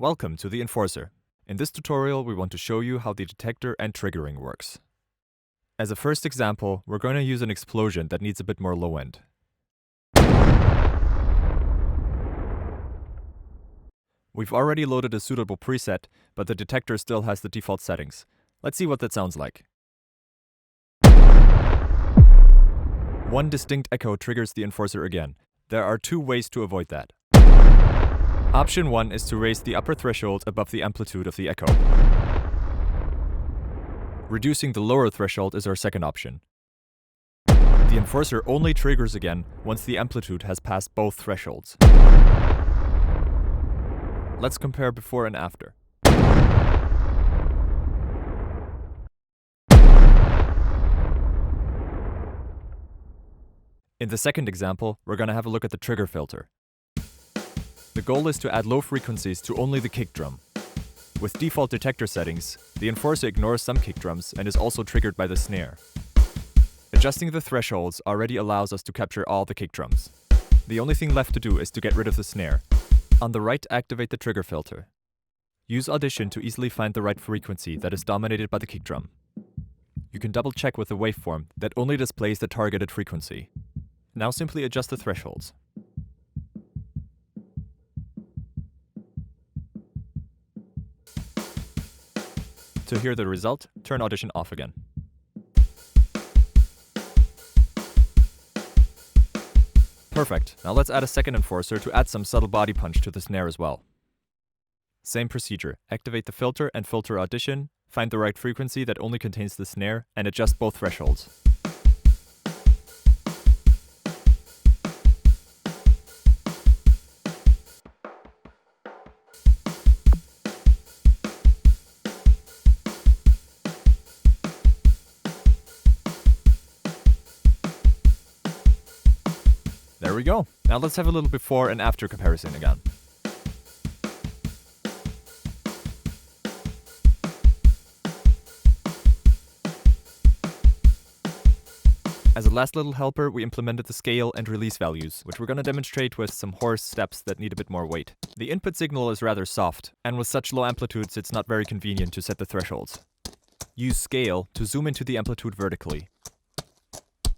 Welcome to the Enforcer. In this tutorial, we want to show you how the detector and triggering works. As a first example, we're going to use an explosion that needs a bit more low end. We've already loaded a suitable preset, but the detector still has the default settings. Let's see what that sounds like. One distinct echo triggers the Enforcer again. There are two ways to avoid that. Option 1 is to raise the upper threshold above the amplitude of the echo. Reducing the lower threshold is our second option. The Enforcer only triggers again once the amplitude has passed both thresholds. Let's compare before and after. In the second example, we're going to have a look at the trigger filter. The goal is to add low frequencies to only the kick drum. With default detector settings, the Enforcer ignores some kick drums and is also triggered by the snare. Adjusting the thresholds already allows us to capture all the kick drums. The only thing left to do is to get rid of the snare. On the right, activate the trigger filter. Use Audition to easily find the right frequency that is dominated by the kick drum. You can double check with the waveform that only displays the targeted frequency. Now simply adjust the thresholds. To hear the result, turn Audition off again. Perfect, now let's add a second Enforcer to add some subtle body punch to the snare as well. Same procedure, activate the filter and filter Audition, find the right frequency that only contains the snare, and adjust both thresholds. There we go. Now let's have a little before and after comparison again. As a last little helper, we implemented the scale and release values, which we're going to demonstrate with some hoarse steps that need a bit more weight. The input signal is rather soft, and with such low amplitudes it's not very convenient to set the thresholds. Use scale to zoom into the amplitude vertically.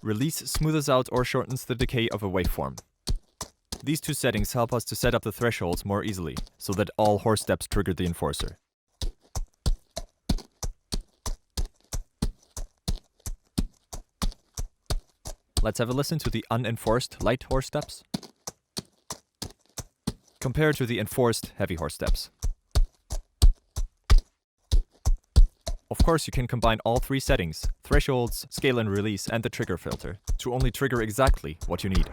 Release smooths out or shortens the decay of a waveform. These two settings help us to set up the thresholds more easily, so that all hoarse steps trigger the Enforcer. Let's have a listen to the unenforced light hoarse steps compared to the enforced heavy hoarse steps. Of course, you can combine all three settings, thresholds, scale and release, and the trigger filter, to only trigger exactly what you need.